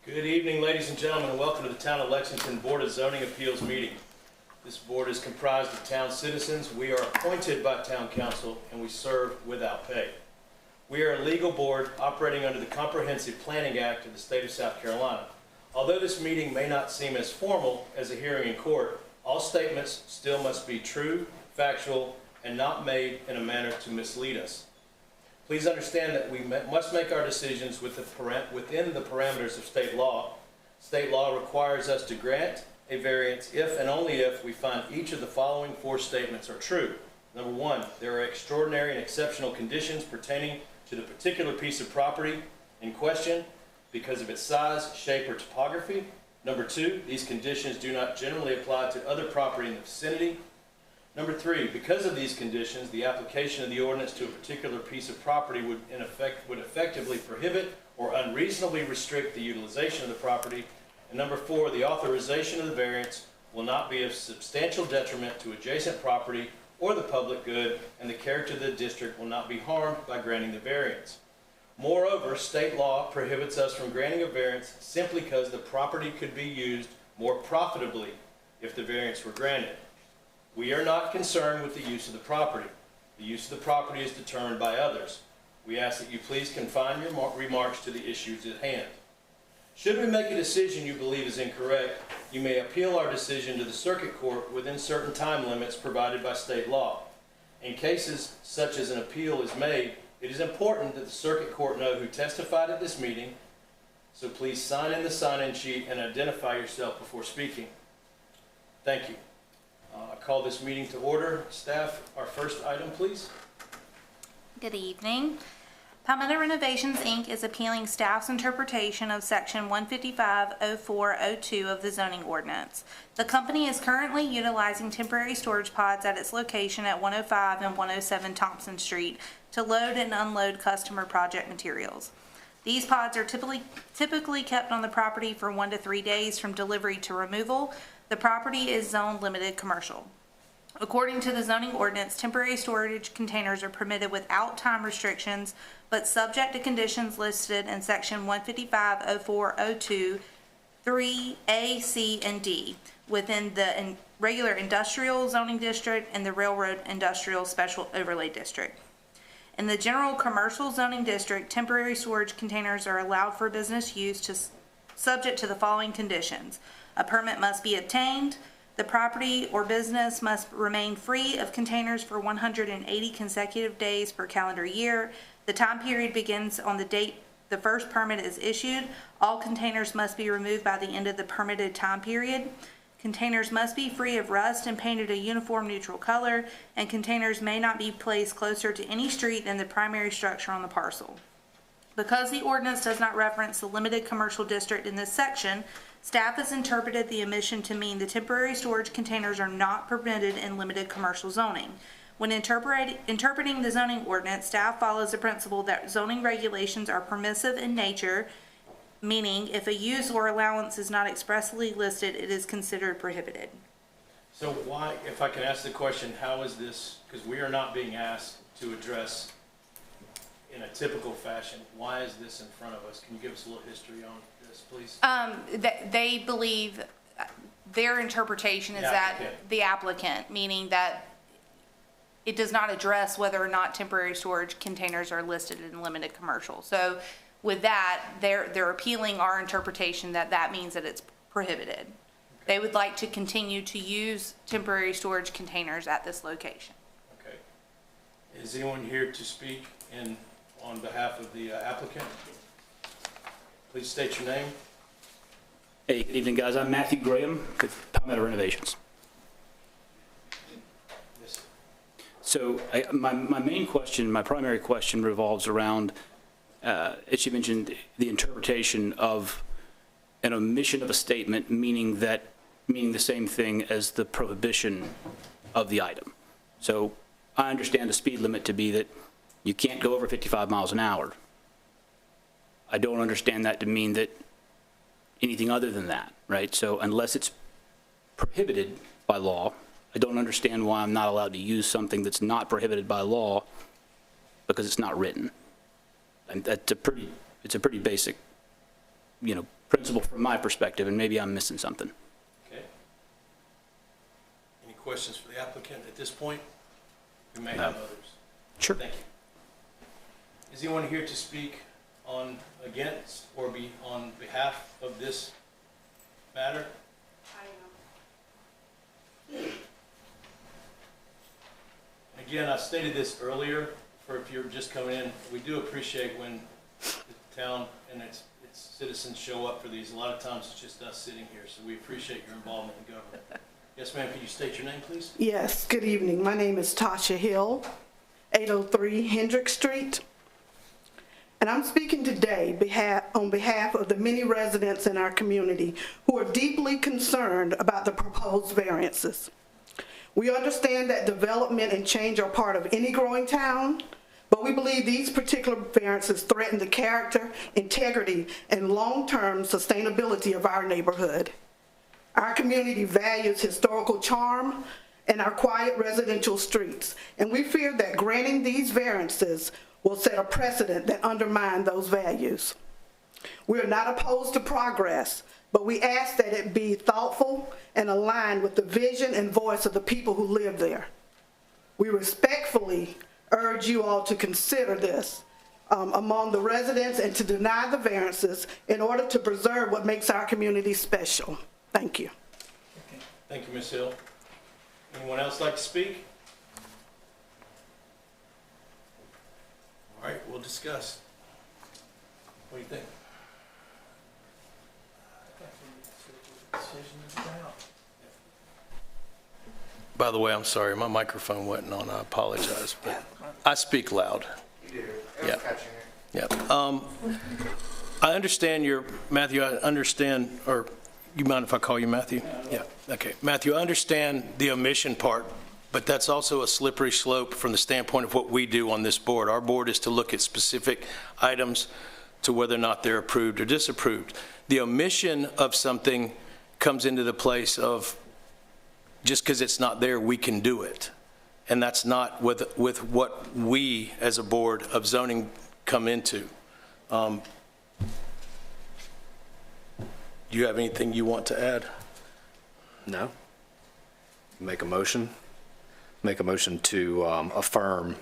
Good evening, ladies and gentlemen, and welcome to the Town of Lexington Board of Zoning Appeals meeting. This board is comprised of town citizens. We are appointed by town council and we serve without pay. We are a legal board operating under the Comprehensive Planning Act of the state of South Carolina. Although this meeting may not seem as formal as a hearing in court, all statements still must be true, factual, and not made in a manner to mislead us. Please understand that we must make our decisions within the parameters of state law. State law requires us to grant a variance if and only if we find each of the following four statements are true. Number one, there are extraordinary and exceptional conditions pertaining to the particular piece of property in question because of its size, shape, or topography. Number two, these conditions do not generally apply to other property in the vicinity. Number three, because of these conditions, the application of the ordinance to a particular piece of property would effectively prohibit or unreasonably restrict the utilization of the property. And number four, the authorization of the variance will not be of substantial detriment to adjacent property or the public good, and the character of the district will not be harmed by granting the variance. Moreover, state law prohibits us from granting a variance simply because the property could be used more profitably if the variance were granted. We are not concerned with the use of the property. The use of the property is determined by others. We ask that you please confine your remarks to the issues at hand. Should we make a decision you believe is incorrect, you may appeal our decision to the circuit court within certain time limits provided by state law. In cases such as an appeal is made, it is important that the circuit court know who testified at this meeting, so please sign in the sign-in sheet and identify yourself before speaking. Thank you. I call this meeting to order. Staff, our first item, please. Good evening. Palmetto Renovations, Inc. is appealing staff's interpretation of Section 155.04.02 of the zoning ordinance. The company is currently utilizing temporary storage pods at its location at 105 and 107 Thompson Street to load and unload customer project materials. These pods are typically kept on the property for 1 to 3 days from delivery to removal. The property is zoned limited commercial. According to the zoning ordinance, temporary storage containers are permitted without time restrictions, but subject to conditions listed in Section 155.04.02, 3A, C, and D within the regular industrial zoning district and the railroad industrial special overlay district. In the general commercial zoning district, temporary storage containers are allowed for business use subject to the following conditions. A permit must be obtained. The property or business must remain free of containers for 180 consecutive days per calendar year. The time period begins on the date the first permit is issued. All containers must be removed by the end of the permitted time period. Containers must be free of rust and painted a uniform neutral color, and containers may not be placed closer to any street than the primary structure on the parcel. Because the ordinance does not reference the limited commercial district in this section, staff has interpreted the omission to mean the temporary storage containers are not permitted in limited commercial zoning. When interpreting the zoning ordinance, staff follows the principle that zoning regulations are permissive in nature, meaning if a use or allowance is not expressly listed, it is considered prohibited. So why, if I can ask the question, how is this, because we are not being asked to address in a typical fashion, why is this in front of us? Can you give us a little history on this, please? They believe their interpretation is that the applicant, meaning that it does not address whether or not temporary storage containers are listed in limited commercial. So with that, they're appealing our interpretation that means that it's prohibited. Okay. They would like to continue to use temporary storage containers at this location. Okay. Is anyone here to speak on behalf of the applicant? Please state your name. Hey, good evening, guys. I'm Matthew Graham with Palmetto Renovations. Yes. So my main question, my primary question revolves around, as you mentioned, the interpretation of an omission of a statement meaning the same thing as the prohibition of the item. So I understand the speed limit to be that you can't go over 55 miles an hour. I don't understand that to mean that anything other than that, right? So unless it's prohibited by law, I don't understand why I'm not allowed to use something that's not prohibited by law because it's not written. And it's a pretty basic, principle from my perspective, and maybe I'm missing something. Okay. Any questions for the applicant at this point? We may have others. Sure. Thank you. Is anyone here to speak against or on behalf of this matter? Again, I stated this earlier, for if you're just coming in, we do appreciate when the town and its citizens show up for these. A lot of times it's just us sitting here, so we appreciate your involvement in government. Yes, ma'am, could you state your name, please? Yes, good evening. My name is Tasha Hill, 803 Hendrick Street. And I'm speaking today on behalf of the many residents in our community who are deeply concerned about the proposed variances. We understand that development and change are part of any growing town, but we believe these particular variances threaten the character, integrity, and long-term sustainability of our neighborhood. Our community values historical charm and our quiet residential streets, and we fear that granting these variances will set a precedent that undermine those values. We are not opposed to progress, but we ask that it be thoughtful and aligned with the vision and voice of the people who live there. We respectfully urge you all to consider this among the residents and to deny the variances in order to preserve what makes our community special. Thank you. Thank you, Ms. Hill. Anyone else like to speak? All right, we'll discuss. What do you think? By the way, I'm sorry, my microphone wasn't on. I apologize, but I speak loud. You do. Yeah. Yeah. I understand Matthew, I understand, or you mind if I call you Matthew? Yeah. Okay. Matthew, I understand the omission part, but that's also a slippery slope from the standpoint of what we do on this board. Our board is to look at specific items to whether or not they're approved or disapproved. The omission of something comes into the place of just because it's not there, we can do it. And that's not with what we as a board of zoning come into. Do you have anything you want to add? No. Make a motion. Make a motion to affirm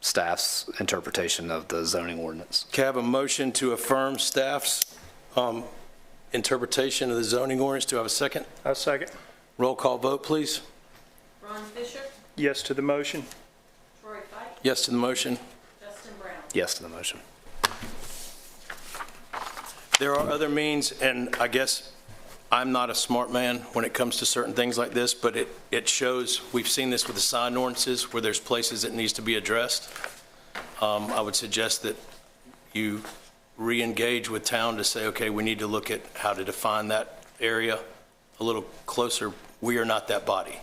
staff's interpretation of the zoning ordinance. Can I have a motion to affirm staff's interpretation of the zoning ordinance? Do I have a second? A second. Roll call vote, please. Ron Fisher, Yes to the motion. Troy Fike, Yes to the motion. Justin Brown. Yes to the motion. There are other means, and I guess I'm not a smart man when it comes to certain things like this, but it shows, we've seen this with the sign ordinances where there's places that needs to be addressed. I would suggest that you re-engage with town to say, okay, we need to look at how to define that area a little closer. We are not that body.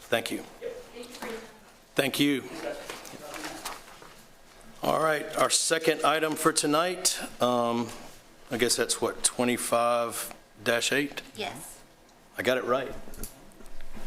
Thank you. Thank you. All right, our second item for tonight, I guess that's what, 25-8? Yes. I got it right.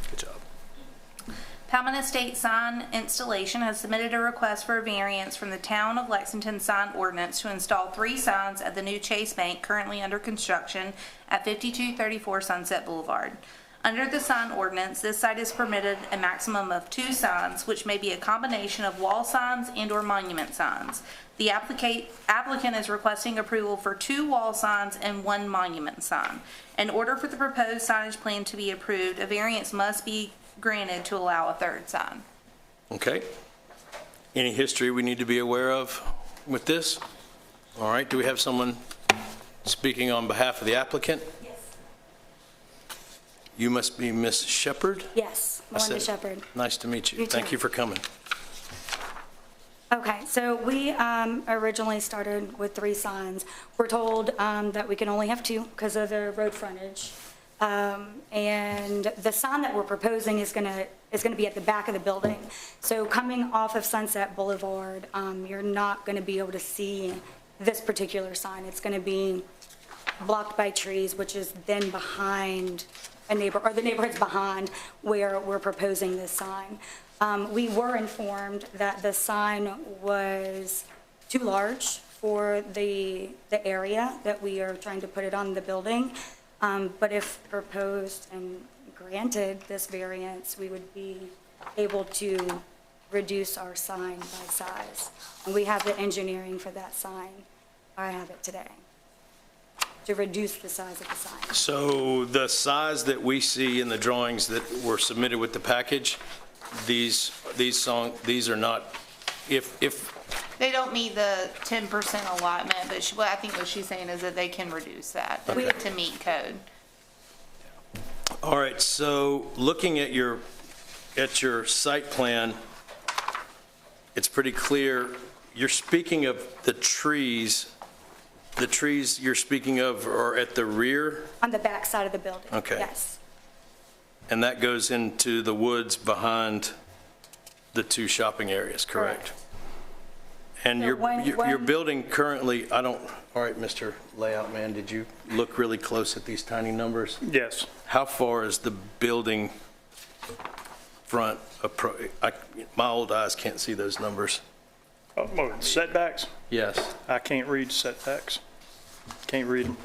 Good job. Palman Estate Sign Installation has submitted a request for a variance from the Town of Lexington sign ordinance to install 3 signs at the new Chase Bank currently under construction at 5234 Sunset Boulevard. Under the sign ordinance, this site is permitted a maximum of 2 signs, which may be a combination of wall signs and/or monument signs. The applicant is requesting approval for 2 wall signs and 1 monument sign. In order for the proposed signage plan to be approved, a variance must be granted to allow a 3rd sign. Okay. Any history we need to be aware of with this? All right, do we have someone speaking on behalf of the applicant? Yes. You must be Miss Shepherd? Yes, Melinda Shepherd. Nice to meet you. You too. Thank you for coming. Okay, so we originally started with 3 signs. We're told that we can only have 2 because of the road frontage. And the sign that we're proposing is gonna be at the back of the building. So coming off of Sunset Boulevard, you're not gonna be able to see this particular sign. It's gonna be blocked by trees, which is then behind the neighborhood's behind where we're proposing this sign. We were informed that the sign was too large for the area that we are trying to put it on the building. But if proposed and granted this variance, we would be able to reduce our sign by size. And we have the engineering for that sign. I have it today, to reduce the size of the sign. So the size that we see in the drawings that were submitted with the package, these are not, if, They don't meet the 10% allotment, but I think what she's saying is that they can reduce that to meet code. all right, so looking at your site plan, it's pretty clear, you're speaking of the trees you're speaking of are at the rear, On the back side of the building. Okay. Yes. and that goes into the woods behind the two shopping areas, correct? And So your when- building currently, all right, Mr. Layout Man, did you look really close at these tiny numbers? Yes. How far is the building front, my old eyes can't see those numbers. Oh, setbacks? Yes. I can't read setbacks. Can't read them.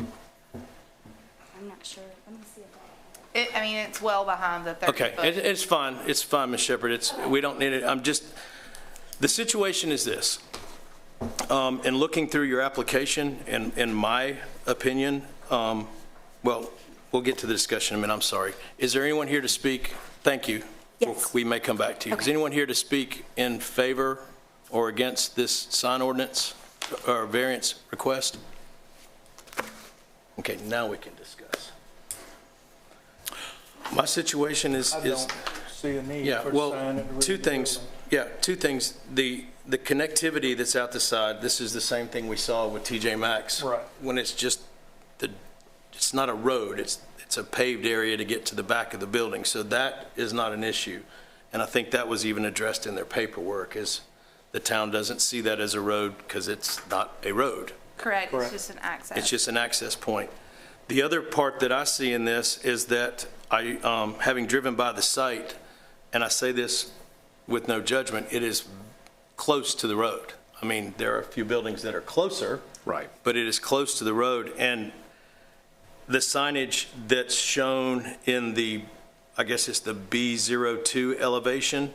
I'm not sure. Let me see if I... It's well behind the 30 Okay, foot. it's fine, Ms. Shepherd, we don't need it, the situation is this. In looking through your application, in my opinion, well, we'll get to the discussion in a minute, I'm sorry. Is there anyone here to speak? Thank you. Yes. We may come back to you. Is Okay. anyone here to speak in favor or against this sign ordinance or variance request? Okay, now we can discuss. My situation is. I don't see a need Yeah, for a well, sign at the rear two of the things. building. Yeah, two things. The connectivity that's out the side, this is the same thing we saw with TJ Maxx. Right. When it's just, it's not a road, it's a paved area to get to the back of the building. So that is not an issue. And I think that was even addressed in their paperwork, is the town doesn't see that as a road because it's not a road. Correct, it's Correct. just an access. It's just an access point. The other part that I see in this is that having driven by the site, and I say this with no judgment, it is close to the road. I mean, there are a few buildings that are closer. Right. But it is close to the road, and the signage that's shown in the, I guess it's the B02 elevation,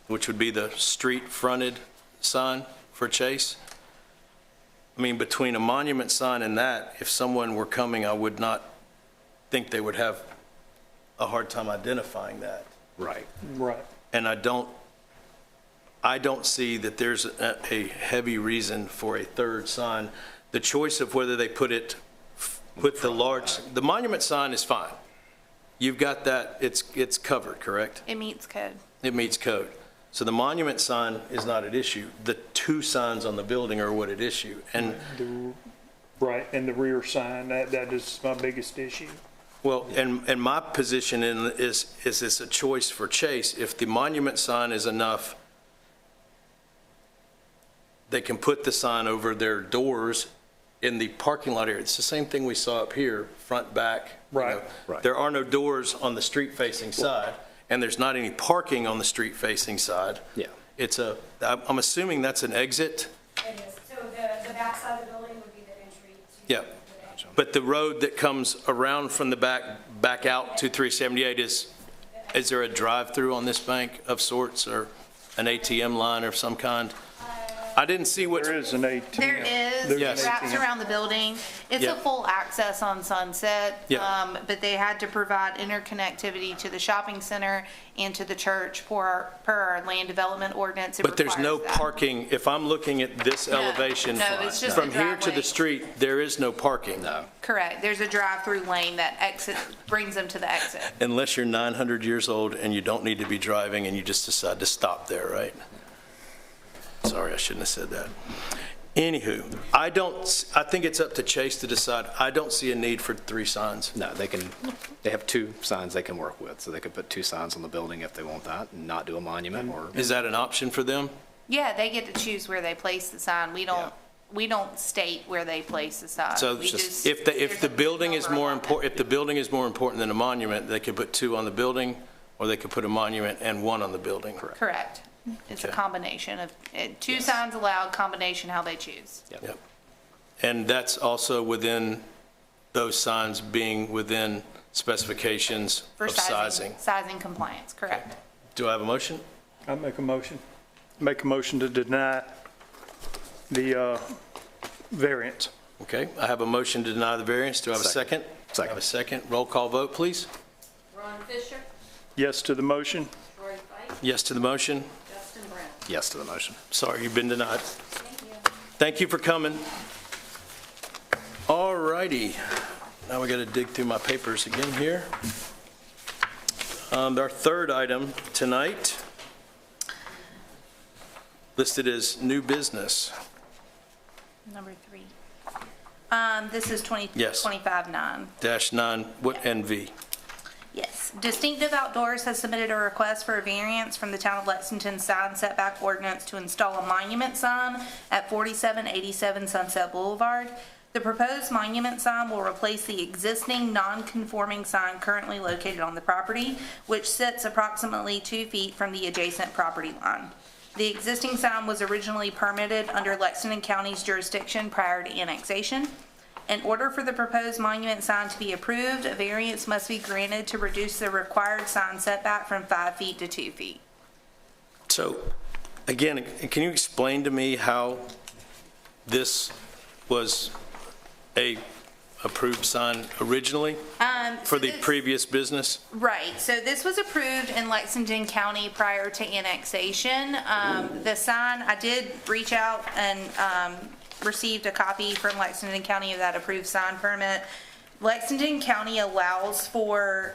which would be the street-fronted sign for Chase. I mean, between a monument sign and that, if someone were coming, I would not think they would have a hard time identifying that. Right. Right. And I don't see that there's a heavy reason for a third sign. The choice of whether they put the monument sign is fine. You've got that, it's covered, correct? It meets code. It meets code. So the monument sign is not at issue. The two signs on the building are what at issue. And, Right, and the rear sign, that is my biggest issue. well, and my position is this a choice for Chase? If the monument sign is enough, they can put the sign over their doors in the parking lot area. It's the same thing we saw up here, front, back. you Right. know. Right. There are no doors on the street-facing side, and there's not any parking on the street-facing side. Yeah. I'm assuming that's an exit. It is. So the back side of the building would be the entry to... Yeah. But the road that comes around from the back out to 378 is there a drive-through on this bank of sorts, or an ATM line of some kind? I didn't see what. There is an ATM. There is, There's Yes. it wraps ATM. around the building. It's Yeah. a full access on Sunset. Yeah. But they had to provide interconnectivity to the shopping center and to the church per our land development ordinance. It But there's no requires that. parking, if I'm looking at this No, elevation. no, it's just From a here to driveway. the street, there is no parking. No. Correct. There's a drive-through lane that brings them to the exit. Unless you're 900 years old and you don't need to be driving and you just decide to stop there, right? Sorry, I shouldn't have said that. Anywho, I think it's up to Chase to decide. I don't see a need for three signs. No, they have two signs they can work with, so they could put two signs on the building if they want that and not do a monument or. Is that an option for them? Yeah, they get to choose where they place the sign. We don't state where they place the sign. So We just- if there's the a building is number more on it. important, if the building is more important than a monument, they could put two on the building, or they could put a monument and one on the building. Correct. It's a Okay. combination of, two signs allowed, combination how they choose. Yep. And that's also within those signs being within specifications For of sizing. Sizing compliance, correct. Do I have a motion? I'll make a motion. Make a motion to deny the variance. Okay, I have a motion to deny the variance. Do I have a second? Second. I have a second. Roll call vote, please. Ron Fisher, Yes to the motion? Troy Fight, Yes to the motion. Justin Brown. Yes to the motion. Sorry, you've been denied. Thank you. Thank you for coming. All righty. Now we got to dig through my papers again here. Our third item tonight, listed as new business. Number 3. This is Yes. 25-9. -9, what NV? Yes. Distinctive Outdoors has submitted a request for a variance from the Town of Lexington sign setback ordinance to install a monument sign at 4787 Sunset Boulevard. The proposed monument sign will replace the existing non-conforming sign currently located on the property, which sits approximately 2 feet from the adjacent property line. The existing sign was originally permitted under Lexington County's jurisdiction prior to annexation. In order for the proposed monument sign to be approved, a variance must be granted to reduce the required sign setback from 5 feet to 2 feet. So, again, can you explain to me how this was a approved sign originally for the previous business? Right, so this was approved in Lexington County prior to annexation. The sign, I did reach out and received a copy from Lexington County of that approved sign permit. Lexington County allows for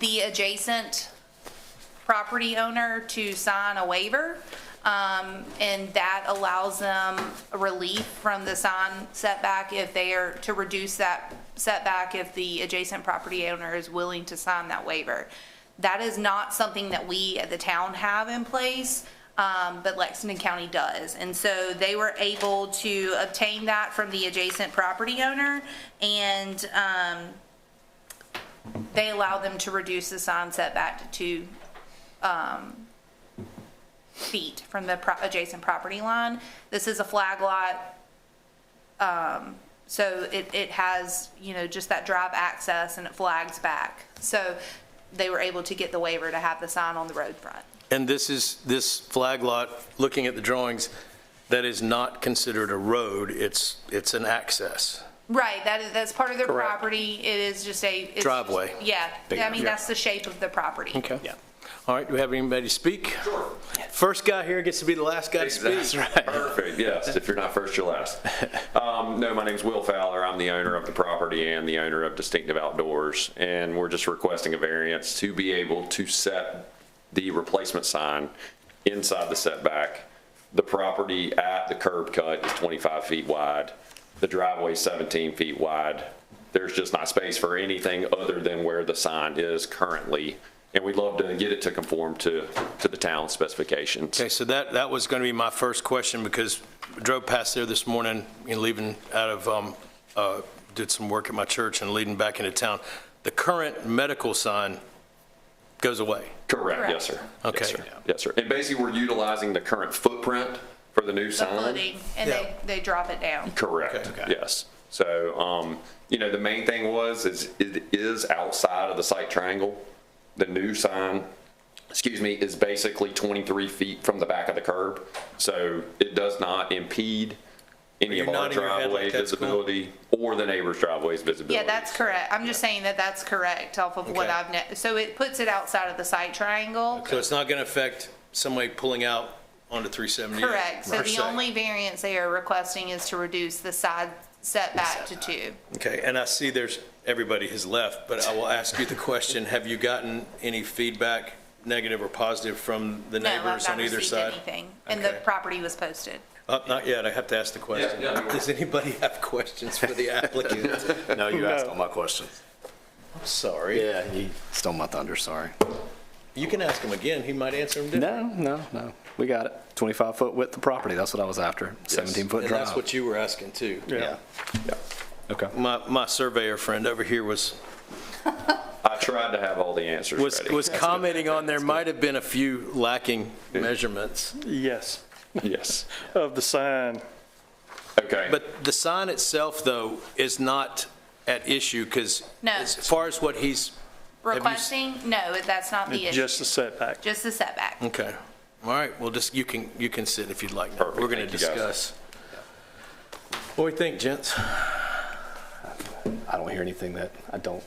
the adjacent property owner to sign a waiver, and that allows them relief from the sign setback if they are to reduce that setback if the adjacent property owner is willing to sign that waiver. That is not something that we at the town have in place, but Lexington County does. And so they were able to obtain that from the adjacent property owner, and they allow them to reduce the sign setback to 2 feet from the adjacent property line. This is a flag lot, so it has, just that drive access, and it flags back. So they were able to get the waiver to have the sign on the road front. And this flag lot, looking at the drawings, that is not considered a road, it's an access. Right, that's part of their Correct. property. It is just it's Driveway. Yeah, I mean, that's the shape of the property. Okay. Yeah. All right, do we have anybody to speak? Sure. First guy here gets to be the last guy to speak. That's right. Perfect, yes. If you're not first, you're last. No, my name's Will Fowler. I'm the owner of the property and the owner of Distinctive Outdoors. And we're just requesting a variance to be able to set the replacement sign inside the setback. The property at the curb cut is 25 feet wide. The driveway is 17 feet wide. There's just not space for anything other than where the sign is currently. And we'd love to get it to conform to the town specifications. Okay, so that was going to be my first question, because I drove past there this morning, leaving out of, did some work at my church and leading back into town. The current medical sign goes away. Correct, yes, sir. Okay. Yes, sir. Yes, sir. And basically, we're utilizing the current footprint for the new The sign. footing, and Yeah. they drop it down. Correct, Okay. yes. So, the main thing is it is outside of the site triangle. The new sign, is basically 23 feet from the back of the curb. So it does not impede any You're of our nodding your head like driveway that's cool? visibility or the neighbor's driveway's visibility. Yeah, that's correct. I'm just saying that's correct off of what Okay. so it puts it outside of the site triangle. So it's not going to affect somebody pulling out onto 378? Correct. So per the se. only variance they are requesting is to reduce the side setback to 2. Okay, and I see everybody has left, but I will ask you the question, have you gotten any feedback, negative or positive, from the No, I've neighbors not on either received side? anything, and the Okay. property was posted. Not yet, I have to ask the question. Yeah, no Does anybody have questions for the applicant? No, you asked all my questions. Sorry. Yeah, you stole my thunder, sorry. You can ask him again, he might answer them differently. No, we got it. 25-foot width of property, that's what I was after. 17-foot And drive. that's what you were asking too. Yeah. Okay. My surveyor friend over here was I tried to have all the answers ready. was commenting on there might have been a few lacking measurements. Yes, Yes. of the sign. Okay. But the sign itself, though, is not at issue, because No. as far as what he's, Requesting, no, that's not the issue. Just the setback. Just the setback. okay. All right, well, just, you can sit if you'd like. now. Perfect, We're going to thank you, guys. discuss. What do you think, gents? I don't hear anything that I don't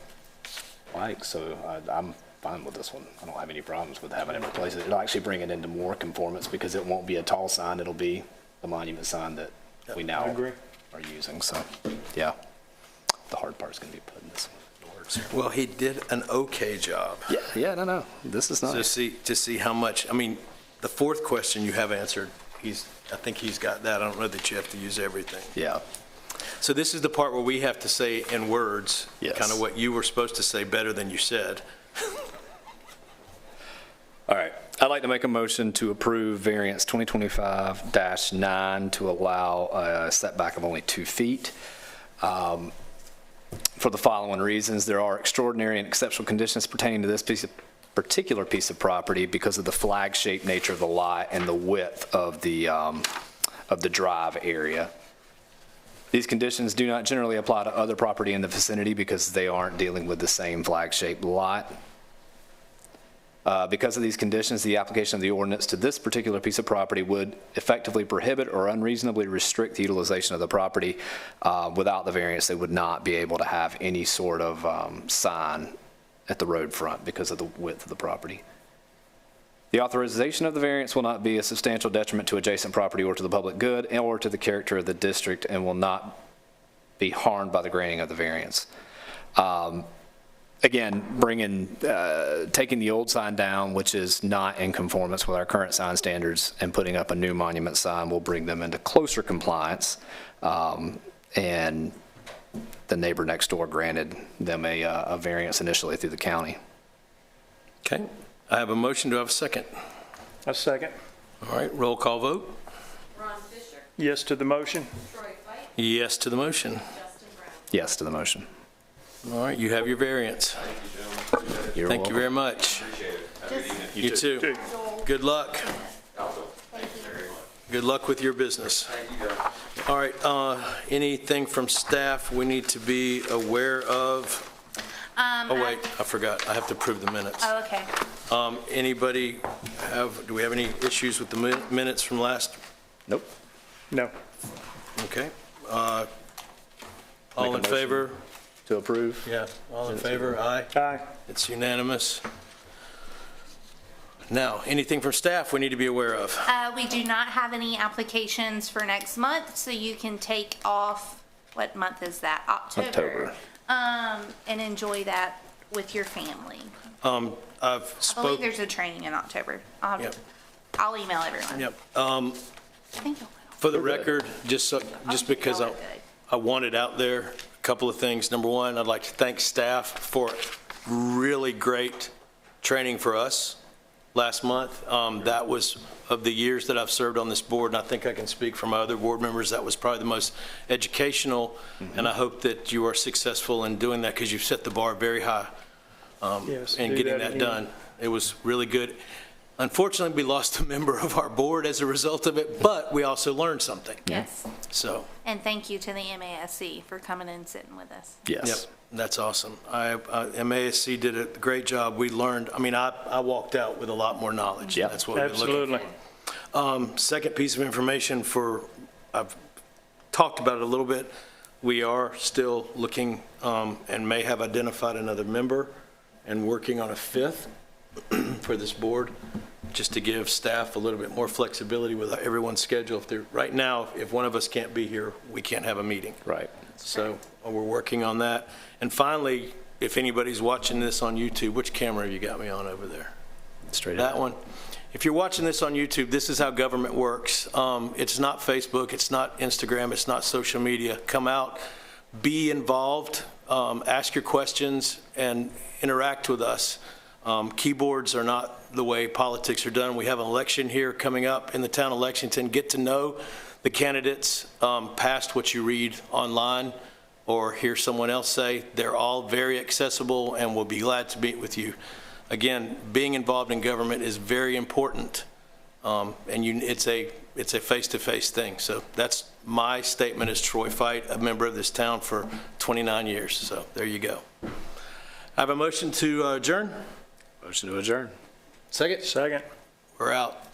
like, so I'm fine with this one. I don't have any problems with having it replace it. It'll actually bring it into more conformance because it won't be a tall sign, it'll be the monument sign that we now agree. are using, so, yeah. The hard part's gonna be putting this one. Well, he did an okay job. Yeah, no, this is To nice. see how much, I mean, the fourth question you have answered, I think he's got that. I don't know that you have to use everything. Yeah, So this is the part where we have to say in words, Yes. kind of what you were supposed to say better than you said. all right. I'd like to make a motion to approve variance 2025-9 to allow a setback of only 2 feet. For the following reasons, there are extraordinary and exceptional conditions pertaining to this particular piece of property because of the flag-shaped nature of the lot and the width of the drive area. These conditions do not generally apply to other property in the vicinity because they aren't dealing with the same flag-shaped lot. Because of these conditions, the application of the ordinance to this particular piece of property would effectively prohibit or unreasonably restrict the utilization of the property. Without the variance, they would not be able to have any sort of sign at the road front because of the width of the property. The authorization of the variance will not be a substantial detriment to adjacent property or to the public good or to the character of the district and will not be harmed by the granting of the variance. Again, taking the old sign down, which is not in conformance with our current sign standards, and putting up a new monument sign will bring them into closer compliance. And the neighbor next door granted them a variance initially through the county. Okay, I have a motion. Do I have a second? A second. All right, roll call vote. Ron Fisher, Yes to the motion. Troy Fight, Yes to the motion. Justin Brown. Yes to the motion. All right, you have your variance. You're Thank you welcome. very much. You too. Good luck. Good luck with your business. All right, anything from staff we need to be aware of? Oh, wait, I forgot. I have to approve the minutes. Oh, okay. Anybody do we have any issues with the minutes from last? Nope. No. Okay. Make All a in motion. favor? To approve? Yeah, all in favor? Aye. Aye. It's unanimous. Now, anything from staff we need to be aware of? We do not have any applications for next month, so you can take off, what month is that? October. And enjoy that with your family. I've I believe spoke, there's a training in October. Yep. I'll email everyone. yep. Thank you. For the record, just because Y'all are good. I want it out there, a couple of things. Number one, I'd like to thank staff for really great training for us last month. That was, of the years that I've served on this board, and I think I can speak for my other board members, that was probably the most educational, and I hope that you are successful in doing that because you've set the bar very high Yes. in do getting that again. done. It was really good. Unfortunately, we lost a member of our board as a result of it, but we also learned something. Yes. So, And thank you to the MASC for coming and sitting with us. yep, Yes. that's awesome. MASC did a great job. We learned, I mean, I walked out with a lot more knowledge. Yep. That's what we're looking Absolutely. for. Second piece of information I've talked about it a little bit. We are still looking and may have identified another member and working on a fifth for this board, just to give staff a little bit more flexibility with everyone's schedule. Right now, if one of us can't be here, we can't have a meeting. Right. So we're working on that. And finally, if anybody's watching this on YouTube, which camera you got me on over there? Straight That up. one? If you're watching this on YouTube, this is how government works. It's not Facebook, it's not Instagram, it's not social media. Come out, be involved, ask your questions, and interact with us. Keyboards are not the way politics are done. We have an election here coming up in the town of Lexington. Get to know the candidates past what you read online or hear someone else say. They're all very accessible and will be glad to meet with you. Again, being involved in government is very important, and it's it's a face-to-face thing. So that's my statement as Troy Fight, a member of this town for 29 years. So there you go. I have a motion to adjourn. Motion to adjourn. Second? Second. We're out.